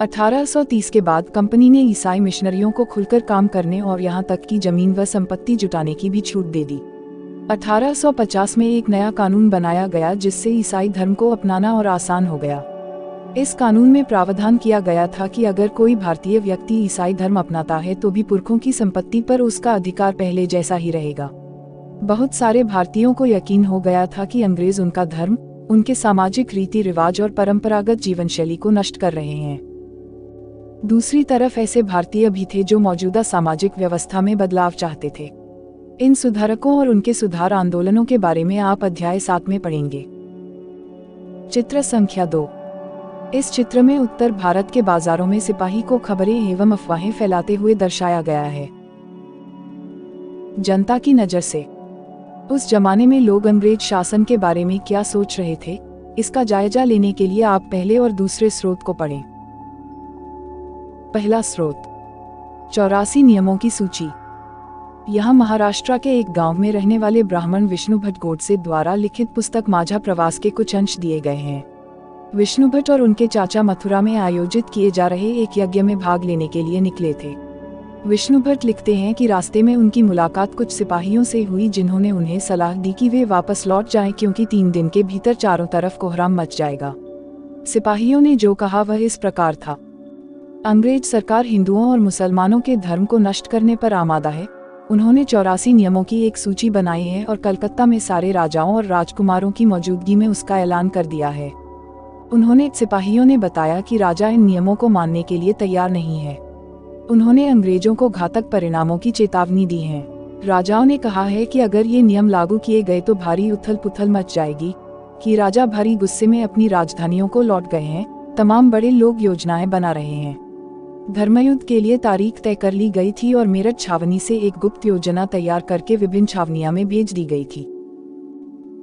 1830 के बाद कंपनी ने ईसाई मिशनरियों को खुलकर काम करने और यहाँ तक कि जमीन व संपत्ति जुटाने की भी छूट दे दी। 1850 में एक नया कानून बनाया गया जिससे ईसाई धर्म को अपनाना और आसान हो गया। इस कानून में प्रावधान किया गया था कि अगर कोई भारतीय व्यक्ति ईसाई धर्म अपनाता है तो भी पुरखों की संपत्ति पर उसका अधिकार पहले जैसा ही रहेगा। बहुत सारे भारतीयों को यकीन हो गया था कि अंग्रेज उनका धर्म, उनके सामाजिक रीति रिवाज और परंपरागत जीवन शैली को नष्ट कर रहे हैं। दूसरी तरफ ऐसे भारतीय भी थे जो मौजूदा सामाजिक व्यवस्था में बदलाव चाहते थे। इन सुधारकों और उनके सुधार आंदोलनों के बारे में आप अध्याय 7 में पढ़ेंगे। चित्र संख्या 2। इस चित्र में उत्तर भारत के बाजारों में सिपाही को खबरें एवं अफवाहें फैलाते हुए दर्शाया गया है। जनता की नजर से उस जमाने में लोग अंग्रेज शासन के बारे में क्या सोच रहे थे, इसका जायजा लेने के लिए आप पहले और दूसरे स्रोत को पढ़ें। पहला स्रोत, 84 नियमों की सूची। यहाँ महाराष्ट्र के एक गांव में रहने वाले ब्राह्मण विष्णु भट्ट गोडसे द्वारा लिखित पुस्तक माझा प्रवास के कुछ अंश दिए गए हैं। विष्णु भट्ट और उनके चाचा मथुरा में आयोजित किए जा रहे एक यज्ञ में भाग लेने के लिए निकले थे। विष्णु भट्ट लिखते हैं कि रास्ते में उनकी मुलाकात कुछ सिपाहियों से हुई जिन्होंने उन्हें सलाह दी कि वे वापस लौट जाएं क्योंकि 3 दिन के भीतर चारों तरफ कोहराम मच जाएगा। सिपाहियों ने जो कहा वह इस प्रकार था: अंग्रेज सरकार हिंदुओं और मुसलमानों के धर्म को नष्ट करने पर आमादा है। उन्होंने 84 नियमों की एक सूची बनाई है और कलकत्ता में सारे राजाओं और राजकुमारों की मौजूदगी में उसका ऐलान कर दिया है। उन्होंने सिपाहियों ने बताया कि राजा इन नियमों को मानने के लिए तैयार नहीं है। उन्होंने अंग्रेजों को घातक परिणामों की चेतावनी दी है। राजाओं ने कहा है कि अगर ये नियम लागू किए गए तो भारी उथल पुथल मच जाएगी, कि राजा भारी गुस्से में अपनी राजधानियों को लौट गए हैं। तमाम बड़े लोग योजनाएं बना रहे हैं। धर्मयुद्ध के लिए तारीख तय कर ली गई थी और मेरठ छावनी से एक गुप्त योजना तैयार करके विभिन्न छावनियां में भेज दी गई थी।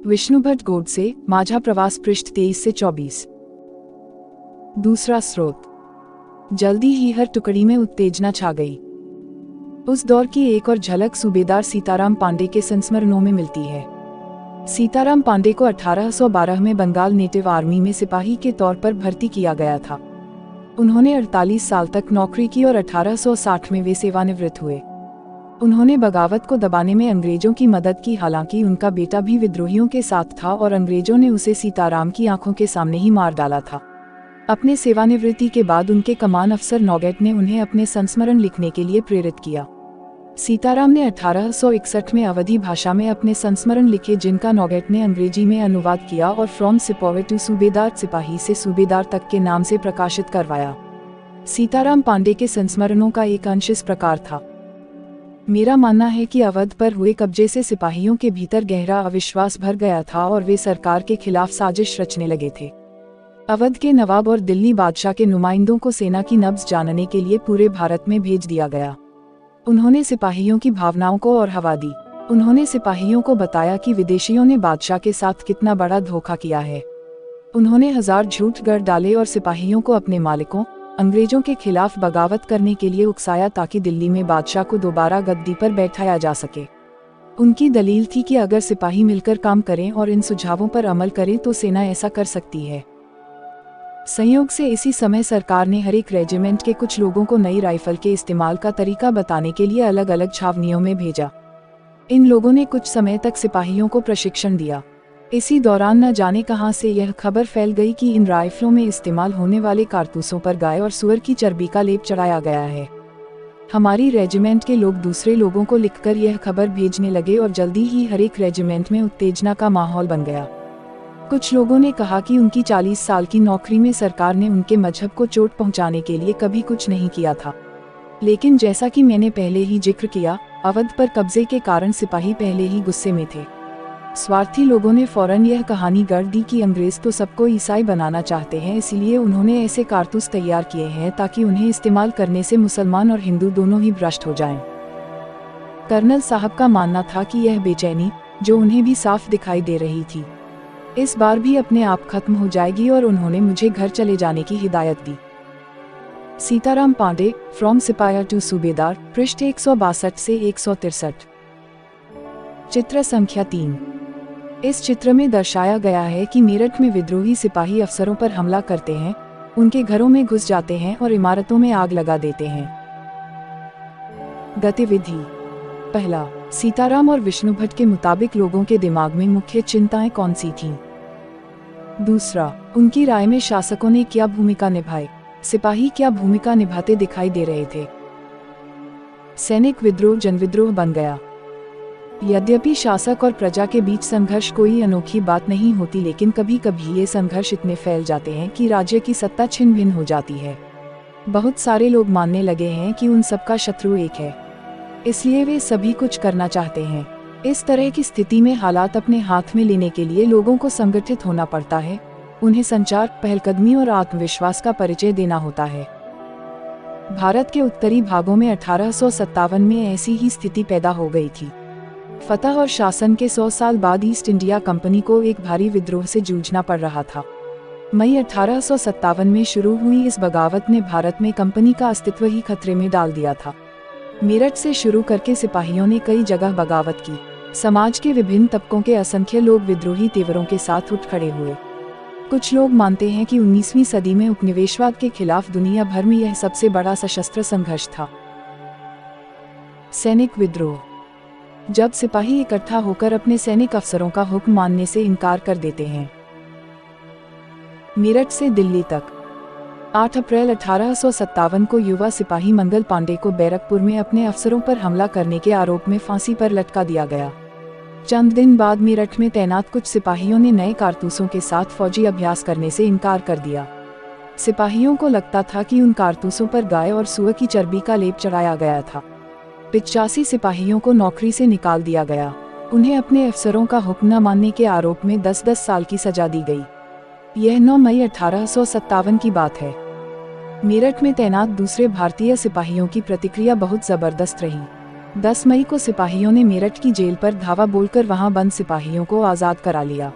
विष्णु भट्ट गोडसे, माझा प्रवास, पृष्ठ 23 से 24। दूसरा स्रोत, जल्दी ही हर टुकड़ी में उत्तेजना छा गई। उस दौर की एक और झलक सूबेदार सीताराम पांडे के संस्मरणों में मिलती है। सीताराम पांडे को 1812 में बंगाल नेटिव आर्मी में सिपाही के तौर पर भर्ती किया गया था। उन्होंने 48 साल तक नौकरी की और 1860 में वे सेवानिवृत्त हुए। उन्होंने बगावत को दबाने में अंग्रेजों की मदद की, हालांकि उनका बेटा भी विद्रोहियों के साथ था और अंग्रेजों ने उसे सीताराम की आंखों के सामने ही मार डाला था। अपने सेवानिवृत्ति के बाद उनके कमान अफसर नौगेट ने उन्हें अपने संस्मरण लिखने के लिए प्रेरित किया। सीताराम ने 1861 में अवधी भाषा में अपने संस्मरण लिखे, जिनका नौगेट ने अंग्रेजी में अनुवाद किया और फ्रॉम सिपाही टू सूबेदार, सिपाही से सूबेदार तक के नाम से प्रकाशित करवाया। सीताराम पांडे के संस्मरणों का एक अंश इस प्रकार था: मेरा मानना है कि अवध पर हुए कब्जे से सिपाहियों के भीतर गहरा अविश्वास भर गया था और वे सरकार के खिलाफ साजिश रचने लगे थे। अवध के नवाब और दिल्ली बादशाह के नुमाइंदों को सेना की नब्ज जानने के लिए पूरे भारत में भेज दिया गया। उन्होंने सिपाहियों की भावनाओं को और हवा दी। उन्होंने सिपाहियों को बताया कि विदेशियों ने बादशाह के साथ कितना बड़ा धोखा किया है। उन्होंने 1000 झूठ गढ़ डाले और सिपाहियों को अपने मालिकों अंग्रेजों के खिलाफ बगावत करने के लिए उकसाया ताकि दिल्ली में बादशाह को दोबारा गद्दी पर बैठाया जा सके। उनकी दलील थी कि अगर सिपाही मिलकर काम करें और इन सुझावों पर अमल करें तो सेना ऐसा कर सकती है। संयोग से इसी समय सरकार ने हर एक रेजिमेंट के कुछ लोगों को नई राइफल के इस्तेमाल का तरीका बताने के लिए अलग अलग छावनियों में भेजा। इन लोगों ने कुछ समय तक सिपाहियों को प्रशिक्षण दिया। इसी दौरान न जाने कहां से यह खबर फैल गई कि इन राइफलों में इस्तेमाल होने वाले कारतूसों पर गाय और सुअर की चर्बी का लेप चढ़ाया गया है। हमारी रेजिमेंट के लोग दूसरे लोगों को लिखकर यह खबर भेजने लगे और जल्दी ही हर एक रेजिमेंट में उत्तेजना का माहौल बन गया। कुछ लोगों ने कहा कि उनकी 40 साल की नौकरी में सरकार ने उनके मजहब को चोट पहुंचाने के लिए कभी कुछ नहीं किया था। लेकिन जैसा कि मैंने पहले ही जिक्र किया, अवध पर कब्जे के कारण सिपाही पहले ही गुस्से में थे। स्वार्थी लोगों ने फौरन यह कहानी गढ़ दी कि अंग्रेज तो सबको ईसाई बनाना चाहते हैं, इसलिए उन्होंने ऐसे कारतूस तैयार किए हैं ताकि उन्हें इस्तेमाल करने से मुसलमान और हिंदू दोनों ही भ्रष्ट हो जाएं। कर्नल साहब का मानना था कि यह बेचैनी, जो उन्हें भी साफ दिखाई दे रही थी, इस बार भी अपने आप खत्म हो जाएगी और उन्होंने मुझे घर चले जाने की हिदायत दी। सीताराम पांडे, फ्रॉम सिपाही टू सूबेदार, पृष्ठ 162 से 163। चित्र संख्या 3। इस चित्र में दर्शाया गया है कि मेरठ में विद्रोही सिपाही अफसरों पर हमला करते हैं। उनके घरों में घुस जाते हैं और इमारतों में आग लगा देते हैं। गतिविधि। पहला, सीताराम और विष्णु भट्ट के मुताबिक लोगों के दिमाग में मुख्य चिंताएं कौन सी थीं? दूसरा, उनकी राय में शासकों ने क्या भूमिका निभाई? सिपाही क्या भूमिका निभाते दिखाई दे रहे थे? सैनिक विद्रोह जनविद्रोह बन गया। यद्यपि शासक और प्रजा के बीच संघर्ष कोई अनोखी बात नहीं होती, लेकिन कभी कभी ये संघर्ष इतने फैल जाते हैं कि राज्य की सत्ता छिन्न भिन्न हो जाती है। बहुत सारे लोग मानने लगे हैं कि उन सबका शत्रु एक है, इसलिए वे सभी कुछ करना चाहते हैं। इस तरह की स्थिति में हालात अपने हाथ में लेने के लिए लोगों को संगठित होना पड़ता है। उन्हें संचार, पहलकदमी और आत्मविश्वास का परिचय देना होता है। भारत के उत्तरी भागों में 1857 में ऐसी ही स्थिति पैदा हो गई थी। फतह और शासन के 100 साल बाद ईस्ट इंडिया कंपनी को एक भारी विद्रोह से जूझना पड़ रहा था। मई 1857 में शुरू हुई इस बगावत ने भारत में कंपनी का अस्तित्व ही खतरे में डाल दिया था। मेरठ से शुरू करके सिपाहियों ने कई जगह बगावत की। समाज के विभिन्न तबकों के असंख्य लोग विद्रोही तेवरों के साथ उठ खड़े हुए। कुछ लोग मानते हैं कि 19वीं सदी में उपनिवेशवाद के खिलाफ दुनिया भर में यह सबसे बड़ा सशस्त्र संघर्ष था। सैनिक विद्रोह। जब सिपाही इकट्ठा होकर अपने सैनिक अफसरों का हुक्म मानने से इनकार कर देते हैं। मेरठ से दिल्ली तक। 8 अप्रैल 1857 को युवा सिपाही मंगल पांडे को बैरकपुर में अपने अफसरों पर हमला करने के आरोप में फांसी पर लटका दिया गया। चंद दिन बाद मेरठ में तैनात कुछ सिपाहियों ने नए कारतूसों के साथ फौजी अभ्यास करने से इनकार कर दिया। सिपाहियों को लगता था कि उन कारतूसों पर गाय और सूअर की चर्बी का लेप चढ़ाया गया था। 85 सिपाहियों को नौकरी से निकाल दिया गया। उन्हें अपने अफसरों का हुक्म न मानने के आरोप में 10-10 साल की सजा दी गई। यह 9 मई 1857 की बात है। मेरठ में तैनात दूसरे भारतीय सिपाहियों की प्रतिक्रिया बहुत जबरदस्त रही। 10 मई को सिपाहियों ने मेरठ की जेल पर धावा बोलकर वहां बंद सिपाहियों को आजाद करा लिया।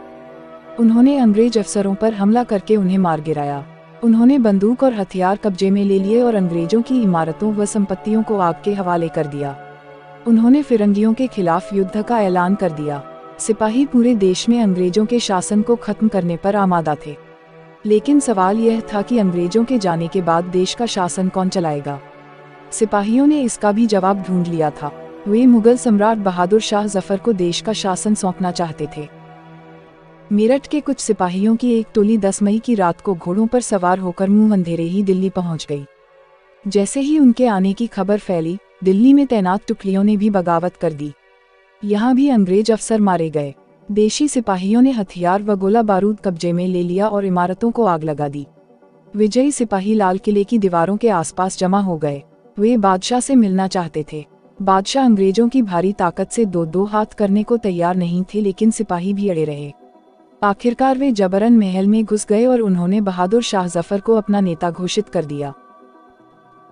उन्होंने अंग्रेज अफसरों पर हमला करके उन्हें मार गिराया। उन्होंने बंदूक और हथियार कब्जे में ले लिए और अंग्रेजों की इमारतों व संपत्तियों को आग के हवाले कर दिया। उन्होंने फिरंगियों के खिलाफ युद्ध का ऐलान कर दिया। सिपाही पूरे देश में अंग्रेजों के शासन को खत्म करने पर आमादा थे, लेकिन सवाल यह था कि अंग्रेजों के जाने के बाद देश का शासन कौन चलाएगा। सिपाहियों ने इसका भी जवाब ढूंढ लिया था। वे मुगल सम्राट बहादुर शाह जफर को देश का शासन सौंपना चाहते थे। मेरठ के कुछ सिपाहियों की एक टोली 10 मई की रात को घोड़ों पर सवार होकर मुंह अंधेरे ही दिल्ली पहुंच गई। जैसे ही उनके आने की खबर फैली, दिल्ली में तैनात टुकड़ियों ने भी बगावत कर दी। यहाँ भी अंग्रेज अफसर मारे गए। देशी सिपाहियों ने हथियार व गोला बारूद कब्जे में ले लिया और इमारतों को आग लगा दी। विजयी सिपाही लाल किले की दीवारों के आसपास जमा हो गए। वे बादशाह से मिलना चाहते थे। बादशाह अंग्रेजों की भारी ताकत से दो हाथ करने को तैयार नहीं थे, लेकिन सिपाही भी अड़े रहे। आखिरकार वे जबरन महल में घुस गए और उन्होंने बहादुर शाह जफर को अपना नेता घोषित कर दिया।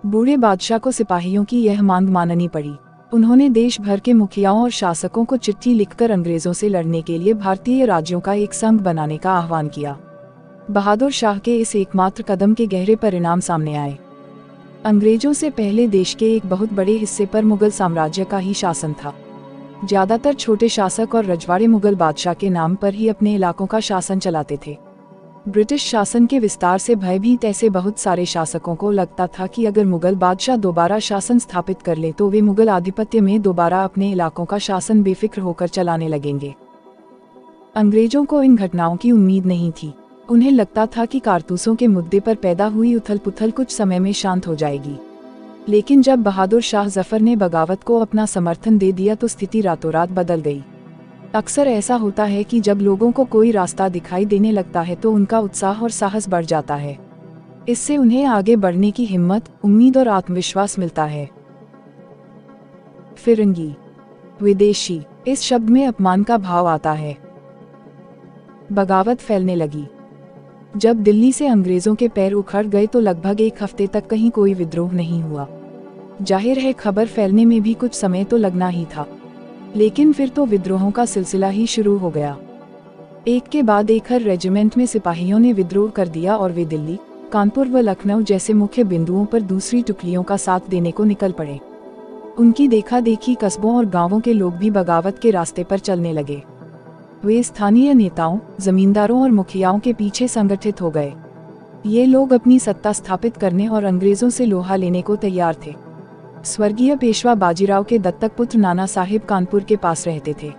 बूढ़े बादशाह को सिपाहियों की यह मांग माननी पड़ी। उन्होंने देश भर के मुखियाओं और शासकों को चिट्ठी लिखकर अंग्रेजों से लड़ने के लिए भारतीय राज्यों का एक संघ बनाने का आह्वान किया। बहादुर शाह के इस एकमात्र कदम के गहरे परिणाम सामने आए। अंग्रेजों से पहले देश के एक बहुत बड़े हिस्से पर मुगल साम्राज्य का ही शासन था। ज्यादातर छोटे शासक और रजवाड़े मुगल बादशाह के नाम पर ही अपने इलाकों का शासन चलाते थे। ब्रिटिश शासन के विस्तार से भयभीत ऐसे बहुत सारे शासकों को लगता था कि अगर मुगल बादशाह दोबारा शासन स्थापित कर ले तो वे मुगल आधिपत्य में दोबारा अपने इलाकों का शासन बेफिक्र होकर चलाने लगेंगे। अंग्रेजों को इन घटनाओं की उम्मीद नहीं थी। उन्हें लगता था कि कारतूसों के मुद्दे पर पैदा हुई उथल पुथल कुछ समय में शांत हो जाएगी। लेकिन जब बहादुर शाह जफर ने बगावत को अपना समर्थन दे दिया तो स्थिति रातों रात बदल गई। अक्सर ऐसा होता है कि जब लोगों को कोई रास्ता दिखाई देने लगता है तो उनका उत्साह और साहस बढ़ जाता है। इससे उन्हें आगे बढ़ने की हिम्मत, उम्मीद और आत्मविश्वास मिलता है। फिरंगी, विदेशी, इस शब्द में अपमान का भाव आता है। बगावत फैलने लगी। जब दिल्ली से अंग्रेजों के पैर उखड़ गए तो लगभग एक हफ्ते तक कहीं कोई विद्रोह नहीं हुआ। जाहिर है खबर फैलने में भी कुछ समय तो लगना ही था, लेकिन फिर तो विद्रोहों का सिलसिला ही शुरू हो गया। एक के बाद एक हर रेजिमेंट में सिपाहियों ने विद्रोह कर दिया और वे दिल्ली, कानपुर व लखनऊ जैसे मुख्य बिंदुओं पर दूसरी टुकड़ियों का साथ देने को निकल पड़े। उनकी देखा देखी कस्बों और गांवों के लोग भी बगावत के रास्ते पर चलने लगे। वे स्थानीय नेताओं, जमींदारों और मुखियाओं के पीछे संगठित हो गए। ये लोग अपनी सत्ता स्थापित करने और अंग्रेजों से लोहा लेने को तैयार थे। स्वर्गीय पेशवा बाजीराव के दत्तक पुत्र नाना साहिब कानपुर के पास रहते थे।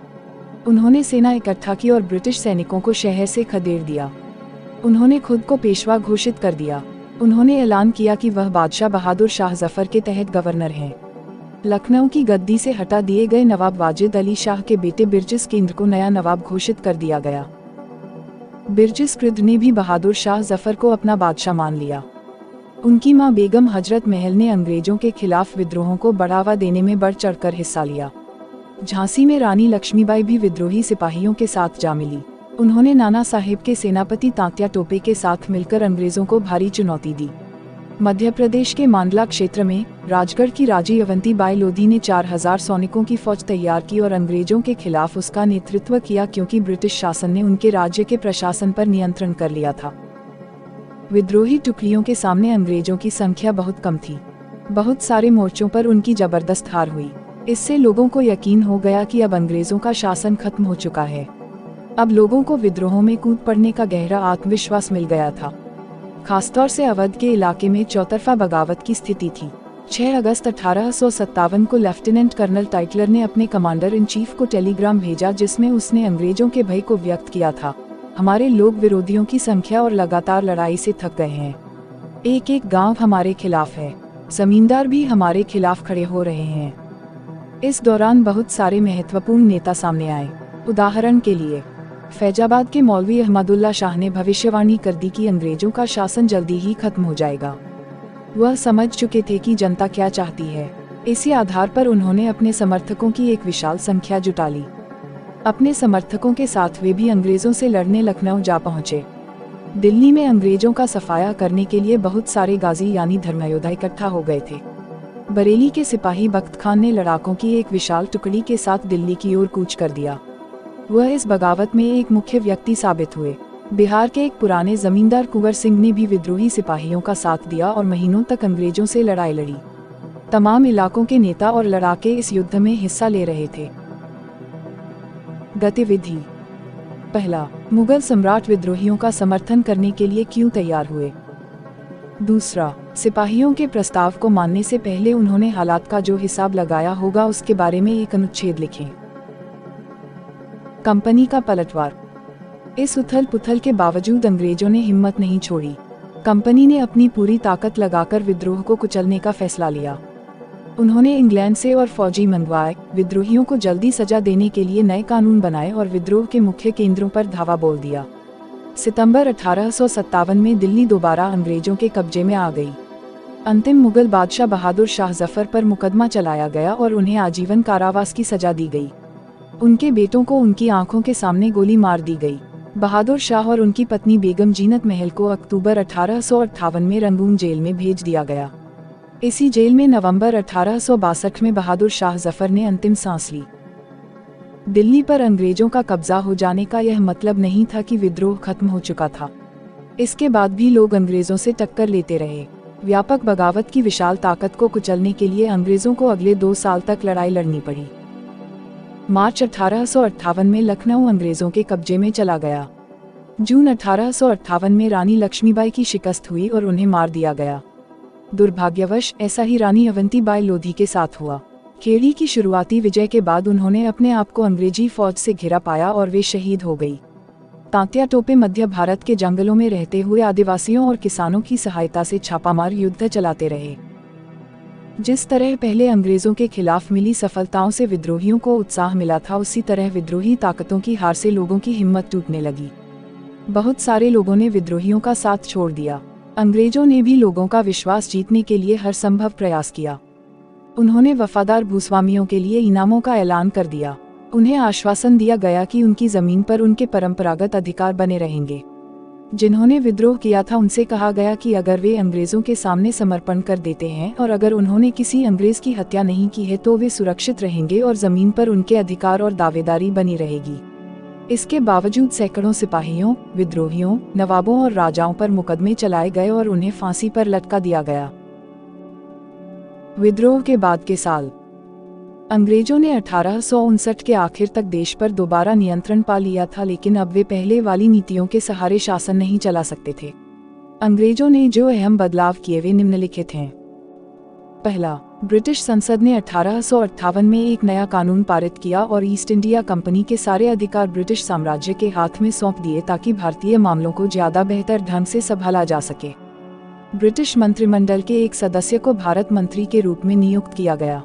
उन्होंने सेना इकट्ठा की और ब्रिटिश सैनिकों को शहर से खदेड़ दिया। उन्होंने खुद को पेशवा घोषित कर दिया। उन्होंने ऐलान किया कि वह बादशाह बहादुर शाह जफर के तहत गवर्नर हैं। लखनऊ की गद्दी से हटा दिए गए नवाब वाजिद अली शाह के बेटे बिरजिस केंद्र को नया नवाब घोषित कर दिया गया। बिरजिस कृद्र ने भी बहादुर शाह जफर को अपना बादशाह मान लिया। उनकी मां बेगम हजरत महल ने अंग्रेजों के खिलाफ विद्रोहों को बढ़ावा देने में बढ़ चढ़कर हिस्सा लिया। झांसी में रानी लक्ष्मीबाई भी विद्रोही सिपाहियों के साथ जा मिली। उन्होंने नाना साहेब के सेनापति तात्या टोपे के साथ मिलकर अंग्रेजों को भारी चुनौती दी। मध्य प्रदेश के मांडला क्षेत्र में राजगढ़ की राजी अवंती बाई लोधी ने 4000 सैनिकों की फौज तैयार की और अंग्रेजों के खिलाफ उसका नेतृत्व किया, क्योंकि ब्रिटिश शासन ने उनके राज्य के प्रशासन पर नियंत्रण कर लिया था। विद्रोही टुकड़ियों के सामने अंग्रेजों की संख्या बहुत कम थी। बहुत सारे मोर्चों पर उनकी जबरदस्त हार हुई। इससे लोगों को यकीन हो गया कि अब अंग्रेजों का शासन खत्म हो चुका है। अब लोगों को विद्रोहों में कूद पड़ने का गहरा आत्मविश्वास मिल गया था। खासतौर से अवध के इलाके में चौतरफा बगावत की स्थिति थी। 6 अगस्त 1857 को लेफ्टिनेंट कर्नल टाइटलर ने अपने कमांडर इन चीफ को टेलीग्राम भेजा, जिसमें उसने अंग्रेजों के भय को व्यक्त किया था। हमारे लोग विरोधियों की संख्या और लगातार लड़ाई से थक गए हैं। एक एक गांव हमारे खिलाफ है। जमींदार भी हमारे खिलाफ खड़े हो रहे हैं। इस दौरान बहुत सारे महत्वपूर्ण नेता सामने आए। उदाहरण के लिए फैजाबाद के मौलवी अहमदुल्ला शाह ने भविष्यवाणी कर दी कि अंग्रेजों का शासन जल्दी ही खत्म हो जाएगा। वह समझ चुके थे कि जनता क्या चाहती है। इसी आधार पर उन्होंने अपने समर्थकों की एक विशाल संख्या जुटा ली। अपने समर्थकों के साथ वे भी अंग्रेजों से लड़ने लखनऊ जा पहुंचे। दिल्ली में अंग्रेजों का सफाया करने के लिए बहुत सारे गाजी यानी धर्मयोद्धा इकट्ठा हो गए थे। बरेली के सिपाही बख्त खान ने लड़ाकों की एक विशाल टुकड़ी के साथ दिल्ली की ओर कूच कर दिया। वह इस बगावत में एक मुख्य व्यक्ति साबित हुए। बिहार के एक पुराने जमींदार कुंवर सिंह ने भी विद्रोही सिपाहियों का साथ दिया और महीनों तक अंग्रेजों से लड़ाई लड़ी। तमाम इलाकों के नेता और लड़ाके इस युद्ध में हिस्सा ले रहे थे। गतिविधि। पहला, मुगल सम्राट विद्रोहियों का समर्थन करने के लिए क्यों तैयार हुए। दूसरा, सिपाहियों के प्रस्ताव को मानने से पहले उन्होंने हालात का जो हिसाब लगाया होगा उसके बारे में एक अनुच्छेद लिखें। कंपनी का पलटवार। इस उथल पुथल के बावजूद अंग्रेजों ने हिम्मत नहीं छोड़ी। कंपनी ने अपनी पूरी ताकत लगाकर विद्रोह को कुचलने का फैसला लिया। उन्होंने इंग्लैंड से और फौजी मंगवाए, विद्रोहियों को जल्दी सजा देने के लिए नए कानून बनाए और विद्रोह के मुख्य केंद्रों पर धावा बोल दिया। सितंबर 1857 में दिल्ली दोबारा अंग्रेजों के कब्जे में आ गई। अंतिम मुगल बादशाह बहादुर शाह जफर पर मुकदमा चलाया गया और उन्हें आजीवन कारावास की सजा दी गई। उनके बेटों को उनकी आंखों के सामने गोली मार दी गई। बहादुर शाह और उनकी पत्नी बेगम जीनत महल को अक्टूबर 1858 में रंगून जेल में भेज दिया गया। इसी जेल में नवंबर 1862 में बहादुर शाह जफर ने अंतिम सांस ली। दिल्ली पर अंग्रेजों का कब्जा हो जाने का यह मतलब नहीं था कि विद्रोह खत्म हो चुका था। इसके बाद भी लोग अंग्रेजों से टक्कर लेते रहे। व्यापक बगावत की विशाल ताकत को कुचलने के लिए अंग्रेजों को अगले 2 साल तक लड़ाई लड़नी पड़ी। मार्च 1858 में लखनऊ अंग्रेजों के कब्जे में चला गया। जून 1858 में रानी लक्ष्मीबाई की शिकस्त हुई और उन्हें मार दिया गया। दुर्भाग्यवश ऐसा ही रानी अवंती बाई लोधी के साथ हुआ। खेड़ी की शुरुआती विजय के बाद उन्होंने अपने आप को अंग्रेजी फौज से घिरा पाया और वे शहीद हो गई। तात्या टोपे मध्य भारत के जंगलों में रहते हुए आदिवासियों और किसानों की सहायता से छापामार युद्ध चलाते रहे। जिस तरह पहले अंग्रेजों के खिलाफ मिली सफलताओं से विद्रोहियों को उत्साह मिला था, उसी तरह विद्रोही ताकतों की हार से लोगों की हिम्मत टूटने लगी। बहुत सारे लोगों ने विद्रोहियों का साथ छोड़ दिया। अंग्रेजों ने भी लोगों का विश्वास जीतने के लिए हर संभव प्रयास किया। उन्होंने वफादार भूस्वामियों के लिए इनामों का ऐलान कर दिया। उन्हें आश्वासन दिया गया कि उनकी जमीन पर उनके परंपरागत अधिकार बने रहेंगे। जिन्होंने विद्रोह किया था उनसे कहा गया कि अगर वे अंग्रेजों के सामने समर्पण कर देते हैं और अगर उन्होंने किसी अंग्रेज की हत्या नहीं की है तो वे सुरक्षित रहेंगे और जमीन पर उनके अधिकार और दावेदारी बनी रहेगी। इसके बावजूद सैकड़ों सिपाहियों, विद्रोहियों, नवाबों और राजाओं पर मुकदमे चलाए गए और उन्हें फांसी पर लटका दिया गया। विद्रोह के बाद के साल। अंग्रेजों ने 1859 के आखिर तक देश पर दोबारा नियंत्रण पा लिया था, लेकिन अब वे पहले वाली नीतियों के सहारे शासन नहीं चला सकते थे। अंग्रेजों ने जो अहम बदलाव किए वे निम्नलिखित हैं। पहला, ब्रिटिश संसद ने 1858 में एक नया कानून पारित किया और ईस्ट इंडिया कंपनी के सारे अधिकार ब्रिटिश साम्राज्य के हाथ में सौंप दिए ताकि भारतीय मामलों को ज्यादा बेहतर ढंग से संभाला जा सके। ब्रिटिश मंत्रिमंडल के एक सदस्य को भारत मंत्री के रूप में नियुक्त किया गया।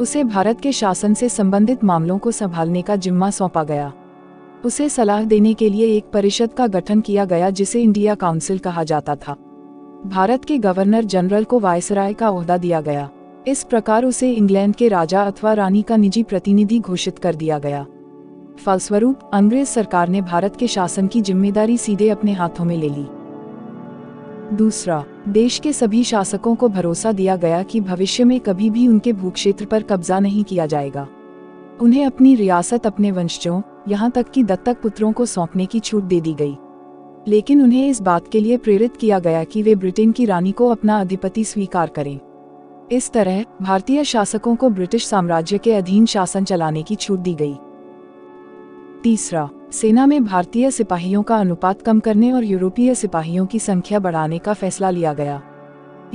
उसे भारत के शासन से संबंधित मामलों को संभालने का जिम्मा सौंपा गया। उसे सलाह देने के लिए एक परिषद का गठन किया गया जिसे इंडिया काउंसिल कहा जाता था। भारत के गवर्नर जनरल को वायसराय का ओहदा दिया गया। इस प्रकार उसे इंग्लैंड के राजा अथवा रानी का निजी प्रतिनिधि घोषित कर दिया गया। फलस्वरूप अंग्रेज सरकार ने भारत के शासन की जिम्मेदारी सीधे अपने हाथों में ले ली। दूसरा, देश के सभी शासकों को भरोसा दिया गया कि भविष्य में कभी भी उनके भूक्षेत्र पर कब्जा नहीं किया जाएगा। उन्हें अपनी रियासत अपने वंशजों, यहाँ तक कि दत्तक पुत्रों को सौंपने की छूट दे दी गई, लेकिन उन्हें इस बात के लिए प्रेरित किया गया कि वे ब्रिटेन की रानी को अपना अधिपति स्वीकार करें। इस तरह भारतीय शासकों को ब्रिटिश साम्राज्य के अधीन शासन चलाने की छूट दी गई। तीसरा, सेना में भारतीय सिपाहियों का अनुपात कम करने और यूरोपीय सिपाहियों की संख्या बढ़ाने का फैसला लिया गया।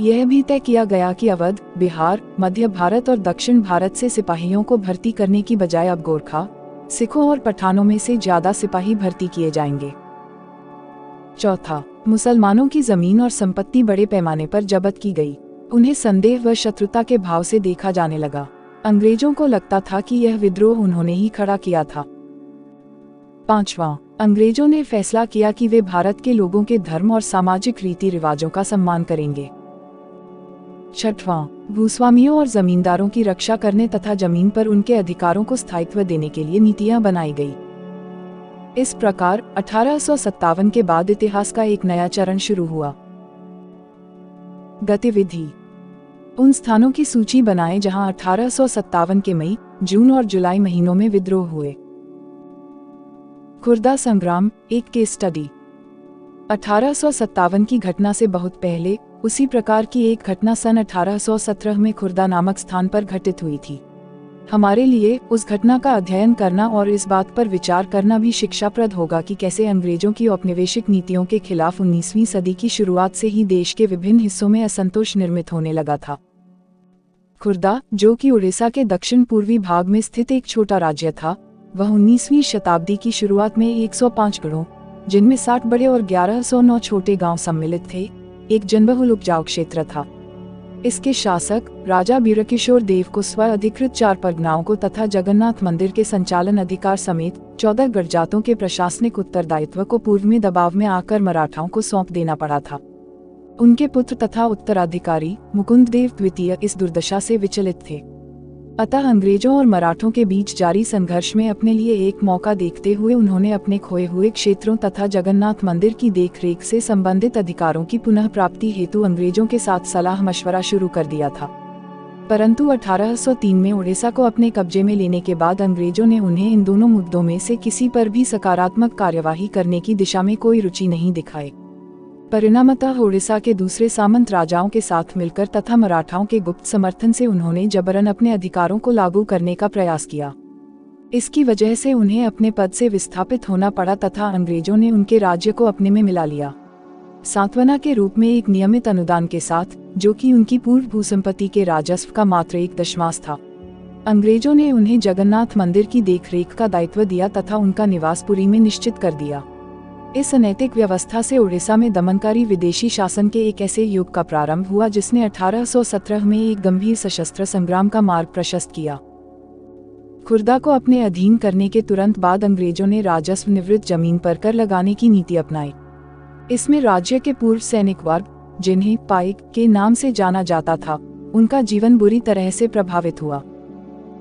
यह भी तय किया गया कि अवध, बिहार, मध्य भारत और दक्षिण भारत से सिपाहियों को भर्ती करने की बजाय अब गोरखा, सिखों और पठानों में से ज्यादा सिपाही भर्ती किए जाएंगे। चौथा, मुसलमानों की जमीन और संपत्ति बड़े पैमाने पर जब्त की गई। उन्हें संदेह व शत्रुता के भाव से देखा जाने लगा। अंग्रेजों को लगता था कि यह विद्रोह उन्होंने ही खड़ा किया था। पांचवा, अंग्रेजों ने फैसला किया कि वे भारत के लोगों के धर्म और सामाजिक रीति रिवाजों का सम्मान करेंगे। छठवां, भूस्वामियों और जमींदारों की रक्षा करने तथा जमीन पर उनके अधिकारों को स्थायित्व देने के लिए नीतियां बनाई गई। इस प्रकार 1857 के बाद इतिहास का एक नया चरण शुरू हुआ। गतिविधि। उन स्थानों की सूची बनाएं जहां 1857 के मई, जून और जुलाई महीनों में विद्रोह हुए। खुर्दा संग्राम, एक केस स्टडी। 1857 की घटना से बहुत पहले उसी प्रकार की एक घटना सन 1817 में खुर्दा नामक स्थान पर घटित हुई थी। हमारे लिए उस घटना का अध्ययन करना और इस बात पर विचार करना भी शिक्षाप्रद होगा कि कैसे अंग्रेजों की औपनिवेशिक नीतियों के खिलाफ 19वीं सदी की शुरुआत से ही देश के विभिन्न हिस्सों में असंतोष निर्मित होने लगा था। खुर्दा, जो कि उड़ीसा के दक्षिण पूर्वी भाग में स्थित एक छोटा राज्य था, वह 19वीं शताब्दी की शुरुआत में 105 गढ़ों, जिनमें 60 बड़े और 1109 छोटे गांव सम्मिलित थे, एक जनबहुल उपजाऊ क्षेत्र था। इसके शासक राजा बीरकिशोर देव को स्व अधिकृत 4 परगनाओं को तथा जगन्नाथ मंदिर के संचालन अधिकार समेत 14 गढ़जातों के प्रशासनिक उत्तरदायित्व को पूर्व में दबाव में आकर मराठाओं को सौंप देना पड़ा था। उनके पुत्र तथा उत्तराधिकारी मुकुंद देव द्वितीय इस दुर्दशा से विचलित थे। अतः अंग्रेजों और मराठों के बीच जारी संघर्ष में अपने लिए एक मौका देखते हुए उन्होंने अपने खोए हुए क्षेत्रों तथा जगन्नाथ मंदिर की देखरेख से संबंधित अधिकारों की पुनः प्राप्ति हेतु अंग्रेजों के साथ सलाह मशवरा शुरू कर दिया था। परंतु 1803 में उड़ीसा को अपने कब्जे में लेने के बाद अंग्रेजों ने उन्हें इन दोनों मुद्दों में से किसी पर भी सकारात्मक कार्यवाही करने की दिशा में कोई रुचि नहीं दिखाई। परिणामतः उड़ीसा के दूसरे सामंत राजाओं के साथ मिलकर तथा मराठाओं के गुप्त समर्थन से उन्होंने जबरन अपने अधिकारों को लागू करने का प्रयास किया। इसकी वजह से उन्हें अपने पद से विस्थापित होना पड़ा तथा अंग्रेजों ने उनके राज्य को अपने में मिला लिया, सांत्वना के रूप में एक नियमित अनुदान के साथ, जो कि उनकी पूर्व भूसंपत्ति के राजस्व का मात्र 1/10 था। अंग्रेजों ने उन्हें जगन्नाथ मंदिर की देखरेख का दायित्व दिया तथा उनका निवास पुरी में निश्चित कर दिया। इस अनैतिक व्यवस्था से उड़ीसा में दमनकारी विदेशी शासन के एक ऐसे युग का प्रारंभ हुआ जिसने 1817 में एक गंभीर सशस्त्र संग्राम का मार्ग प्रशस्त किया। खुर्दा को अपने अधीन करने के तुरंत बाद अंग्रेजों ने राजस्व निवृत्त जमीन पर कर लगाने की नीति अपनाई। इसमें राज्य के पूर्व सैनिक वर्ग, जिन्हें पाइक के नाम से जाना जाता था, उनका जीवन बुरी तरह से प्रभावित हुआ।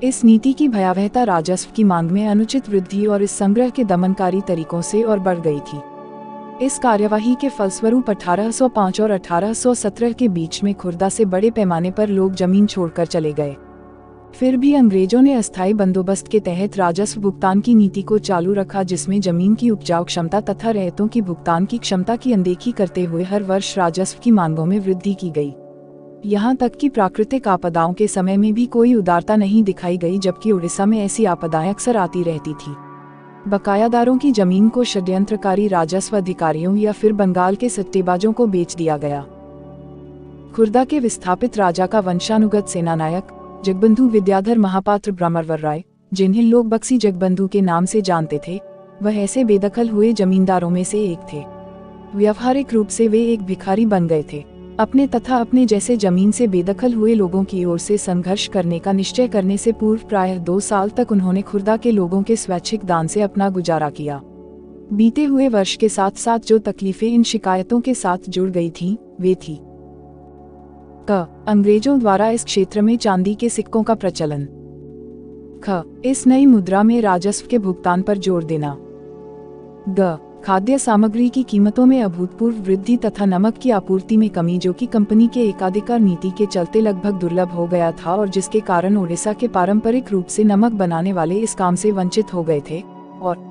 इस नीति की भयावहता राजस्व की मांग में अनुचित वृद्धि और इस संग्रह के दमनकारी तरीकों से और बढ़ गई थी। इस कार्यवाही के फलस्वरूप 1805 और 1817 के बीच में खुर्दा से बड़े पैमाने पर लोग जमीन छोड़कर चले गए। फिर भी अंग्रेजों ने अस्थायी बंदोबस्त के तहत राजस्व भुगतान की नीति को चालू रखा, जिसमें जमीन की उपजाऊ क्षमता तथा रैयतों की भुगतान की क्षमता की अनदेखी करते हुए हर वर्ष राजस्व की मांगों में वृद्धि की गई। यहाँ तक कि प्राकृतिक आपदाओं के समय में भी कोई उदारता नहीं दिखाई गई, जबकि उड़ीसा में ऐसी आपदाएं अक्सर आती रहती थी। बकायादारों की जमीन को षड्यंत्रकारी राजस्व अधिकारियों या फिर बंगाल के सट्टेबाजों को बेच दिया गया। खुर्दा के विस्थापित राजा का वंशानुगत सेनानायक जगबंधु विद्याधर महापात्र ब्रह्मवर राय, जिन्हें लोग बक्सी जगबंधु के नाम से जानते थे, वह ऐसे बेदखल हुए जमींदारों में से एक थे। व्यावहारिक रूप से वे एक भिखारी बन गए थे। अपने तथा अपने जैसे जमीन से बेदखल हुए लोगों की ओर से संघर्ष करने का निश्चय करने से पूर्व प्रायः 2 साल तक उन्होंने खुर्दा के लोगों के स्वैच्छिक दान से अपना गुजारा किया। बीते हुए वर्ष के साथ साथ जो तकलीफें इन शिकायतों के साथ जुड़ गई थीं, वे थी क. अंग्रेजों द्वारा इस क्षेत्र में चांदी के सिक्कों का प्रचलन। ख. इस नई मुद्रा में राजस्व के भुगतान पर जोर देना। ग. खाद्य सामग्री की कीमतों में अभूतपूर्व वृद्धि तथा नमक की आपूर्ति में कमी, जो कि कंपनी के एकाधिकार नीति के चलते लगभग दुर्लभ हो गया था और जिसके कारण ओडिशा के पारंपरिक रूप से नमक बनाने वाले इस काम से वंचित हो गए थे। और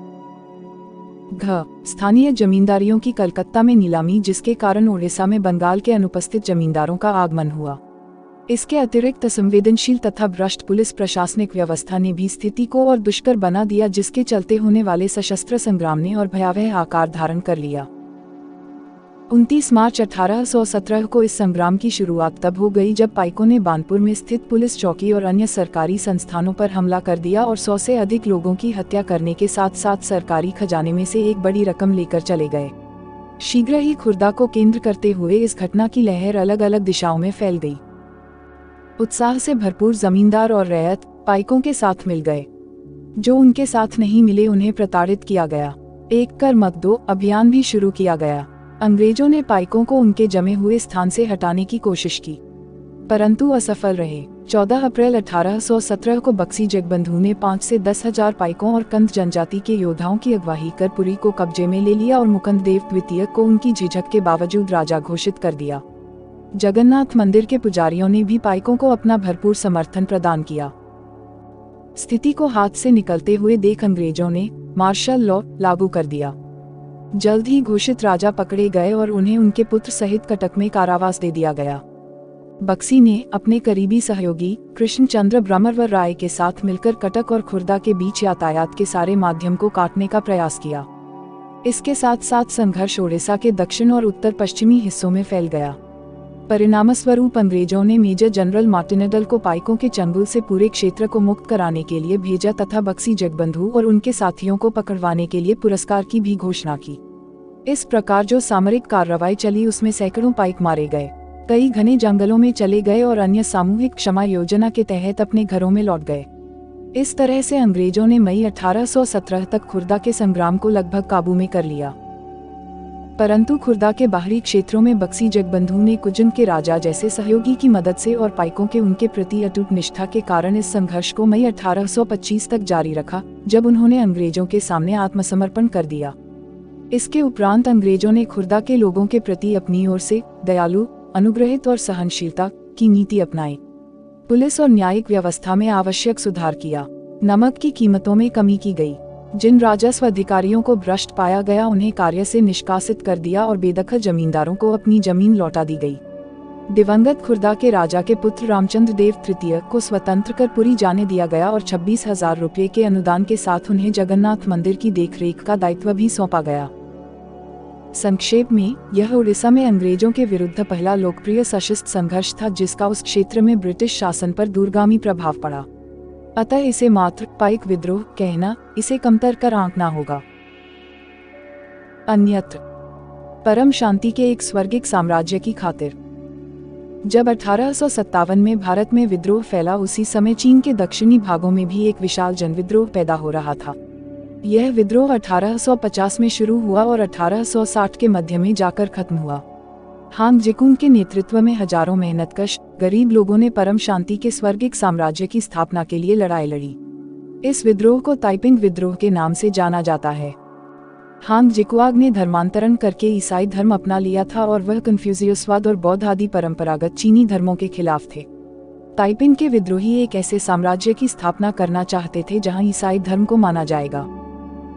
घ. स्थानीय जमींदारियों की कलकत्ता में नीलामी, जिसके कारण ओडिशा में बंगाल के अनुपस्थित जमींदारों का आगमन हुआ। इसके अतिरिक्त संवेदनशील तथा भ्रष्ट पुलिस प्रशासनिक व्यवस्था ने भी स्थिति को और दुष्कर बना दिया, जिसके चलते होने वाले सशस्त्र संग्राम ने और भयावह आकार धारण कर लिया। 29 मार्च 1817 को इस संग्राम की शुरुआत तब हो गई जब पाइकों ने बानपुर में स्थित पुलिस चौकी और अन्य सरकारी संस्थानों पर हमला कर दिया और 100 से अधिक लोगों की हत्या करने के साथ साथ सरकारी खजाने में से एक बड़ी रकम लेकर चले गए। शीघ्र ही खुर्दा को केंद्र करते हुए इस घटना की लहर अलग अलग दिशाओं में फैल गई। उत्साह से भरपूर जमींदार और रैयत पाइकों के साथ मिल गए। जो उनके साथ नहीं मिले उन्हें प्रताड़ित किया गया। एक कर मत दो अभियान भी शुरू किया गया। अंग्रेजों ने पाइकों को उनके जमे हुए स्थान से हटाने की कोशिश की, परंतु असफल रहे। 14 अप्रैल 1817 को बक्सी जगबंधु ने 5 से 10 हजार पाइकों और कंद जनजाति के योद्धाओं की अगवाई कर पुरी को कब्जे में ले लिया और मुकुंद देव द्वितीय को उनकी झिझक के बावजूद राजा घोषित कर दिया। जगन्नाथ मंदिर के पुजारियों ने भी पाइकों को अपना भरपूर समर्थन प्रदान किया। स्थिति को हाथ से निकलते हुए देख अंग्रेजों ने मार्शल लॉ लागू कर दिया। जल्द ही घोषित राजा पकड़े गए और उन्हें उनके पुत्र सहित कटक में कारावास दे दिया गया। बक्सी ने अपने करीबी सहयोगी कृष्णचंद्र ब्रह्मवर राय के साथ मिलकर कटक और खुर्दा के बीच यातायात के सारे माध्यम को काटने का प्रयास किया। इसके साथ साथ संघर्ष ओडिशा के दक्षिण और उत्तर पश्चिमी हिस्सों में फैल गया। परिणामस्वरूप अंग्रेजों ने मेजर जनरल मार्टिनेडल को पाइकों के चंगुल से पूरे क्षेत्र को मुक्त कराने के लिए भेजा तथा बक्सी जगबंधु और उनके साथियों को पकड़वाने के लिए पुरस्कार की भी घोषणा की। इस प्रकार जो सामरिक कार्रवाई चली उसमें सैकड़ों पाइक मारे गए, कई घने जंगलों में चले गए और अन्य सामूहिक क्षमा योजना के तहत अपने घरों में लौट गए। इस तरह से अंग्रेजों ने मई 1817 तक खुर्दा के संग्राम को लगभग काबू में कर लिया। परंतु खुर्दा के बाहरी क्षेत्रों में बक्सी जगबंधु ने कुजुन के राजा जैसे सहयोगी की मदद से और पाइकों के उनके प्रति अटूट निष्ठा के कारण इस संघर्ष को मई 1825 तक जारी रखा, जब उन्होंने अंग्रेजों के सामने आत्मसमर्पण कर दिया। इसके उपरांत अंग्रेजों ने खुर्दा के लोगों के प्रति अपनी ओर से दयालु, अनुग्रहित और सहनशीलता की नीति अपनाई। पुलिस और न्यायिक व्यवस्था में आवश्यक सुधार किया। नमक की कीमतों में कमी की गई। जिन राजस्व अधिकारियों को भ्रष्ट पाया गया उन्हें कार्य से निष्कासित कर दिया और बेदखल जमींदारों को अपनी जमीन लौटा दी गई। दिवंगत खुर्दा के राजा के पुत्र रामचंद्र देव तृतीय को स्वतंत्र कर पुरी जाने दिया गया और 26,000 रुपये के अनुदान के साथ उन्हें जगन्नाथ मंदिर की देखरेख का दायित्व भी सौंपा गया। संक्षेप में, यह ओडिशा में अंग्रेजों के विरुद्ध पहला लोकप्रिय सशस्त्र संघर्ष था जिसका उस क्षेत्र में ब्रिटिश शासन पर दूरगामी प्रभाव पड़ा। अतः इसे मात्र पाइक विद्रोह कहना इसे कमतर कर आंकना होगा। अन्यत्र परम शांति के एक स्वर्गिक साम्राज्य की खातिर। जब 1857 में भारत में विद्रोह फैला उसी समय चीन के दक्षिणी भागों में भी एक विशाल जनविद्रोह पैदा हो रहा था। यह विद्रोह 1850 में शुरू हुआ और 1860 के मध्य में जाकर खत्म हुआ। हांग जेकुंग के नेतृत्व में हजारों मेहनतकश गरीब लोगों ने परम शांति के स्वर्गिक साम्राज्य की स्थापना के लिए लड़ाई लड़ी। इस विद्रोह को ताइपिंग विद्रोह के नाम से जाना जाता है। हांग जेकुआग ने धर्मांतरण करके ईसाई धर्म अपना लिया था और वह कन्फ्यूशियसवाद और बौद्ध आदि परंपरागत चीनी धर्मों के खिलाफ थे। ताइपिंग के विद्रोही एक ऐसे साम्राज्य की स्थापना करना चाहते थे जहां ईसाई धर्म को माना जाएगा,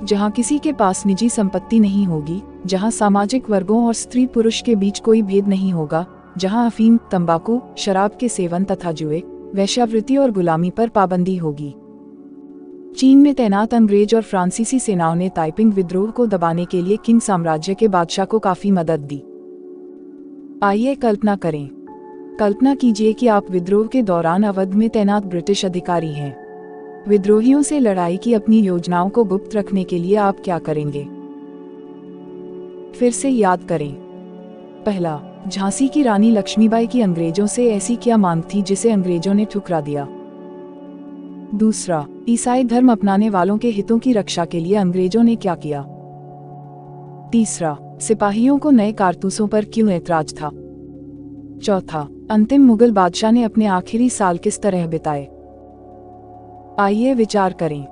जहां किसी के पास निजी संपत्ति नहीं होगी, जहां सामाजिक वर्गों और स्त्री पुरुष के बीच कोई भेद नहीं होगा, जहां अफीम, तंबाकू, शराब के सेवन तथा जुए, वेश्यावृत्ति और गुलामी पर पाबंदी होगी। चीन में तैनात अंग्रेज और फ्रांसीसी सेनाओं ने ताइपिंग विद्रोह को दबाने के लिए किंग साम्राज्य के बादशाह को काफी मदद दी। आइए कल्पना करें। कल्पना कीजिए कि आप विद्रोह के दौरान अवध में तैनात ब्रिटिश अधिकारी हैं। विद्रोहियों से लड़ाई की अपनी योजनाओं को गुप्त रखने के लिए आप क्या करेंगे? फिर से याद करें। पहला, झांसी की रानी लक्ष्मीबाई की अंग्रेजों से ऐसी क्या मांग थी जिसे अंग्रेजों ने ठुकरा दिया? दूसरा, ईसाई धर्म अपनाने वालों के हितों की रक्षा के लिए अंग्रेजों ने क्या किया? तीसरा, सिपाहियों को नए कारतूसों पर क्यों ऐतराज था? चौथा, अंतिम मुगल बादशाह ने अपने आखिरी साल किस तरह बिताए? आइए विचार करें।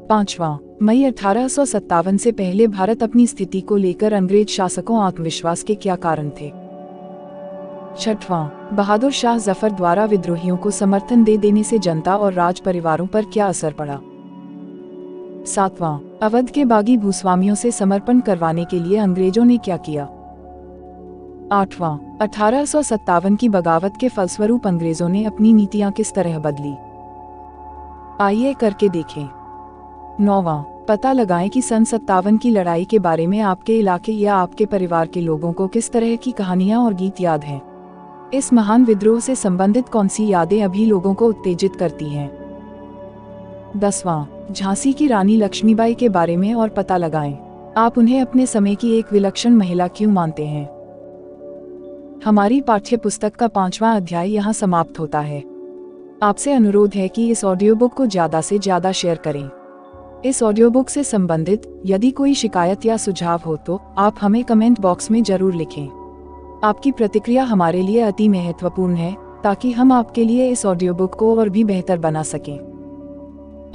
पांचवा, मई 1857 से पहले भारत अपनी स्थिति को लेकर अंग्रेज शासकों आत्मविश्वास के क्या कारण थे? छठवां, बहादुर शाह जफर द्वारा विद्रोहियों को समर्थन दे देने से जनता और राज परिवारों पर क्या असर पड़ा? सातवां, अवध के बागी भूस्वामियों से समर्पण करवाने के लिए अंग्रेजों ने क्या किया? आठवां, 1857 की बगावत के फलस्वरूप अंग्रेजों ने अपनी नीतियां किस तरह बदली? आइए करके देखें। नौवां, पता लगाएं कि सन 57 की लड़ाई के बारे में आपके इलाके या आपके परिवार के लोगों को किस तरह की कहानियां और गीत याद हैं। इस महान विद्रोह से संबंधित कौन सी यादें अभी लोगों को उत्तेजित करती हैं? 10वां, झांसी की रानी लक्ष्मीबाई के बारे में और पता लगाएं। आप उन्हें अपने समय की एक विलक्षण महिला क्यों मानते हैं? हमारी पाठ्य पुस्तक का 5वां अध्याय यहाँ समाप्त होता है। आपसे अनुरोध है कि इस ऑडियो बुक को ज्यादा से ज्यादा शेयर करें। इस ऑडियो बुक से संबंधित यदि कोई शिकायत या सुझाव हो तो आप हमें कमेंट बॉक्स में जरूर लिखें। आपकी प्रतिक्रिया हमारे लिए अति महत्वपूर्ण है ताकि हम आपके लिए इस ऑडियो बुक को और भी बेहतर बना सकें।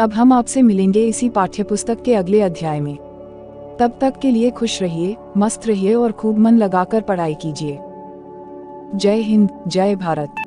अब हम आपसे मिलेंगे इसी पाठ्यपुस्तक के अगले अध्याय में। तब तक के लिए खुश रहिए, मस्त रहिए और खूब मन लगाकर पढ़ाई कीजिए। जय हिंद, जय भारत।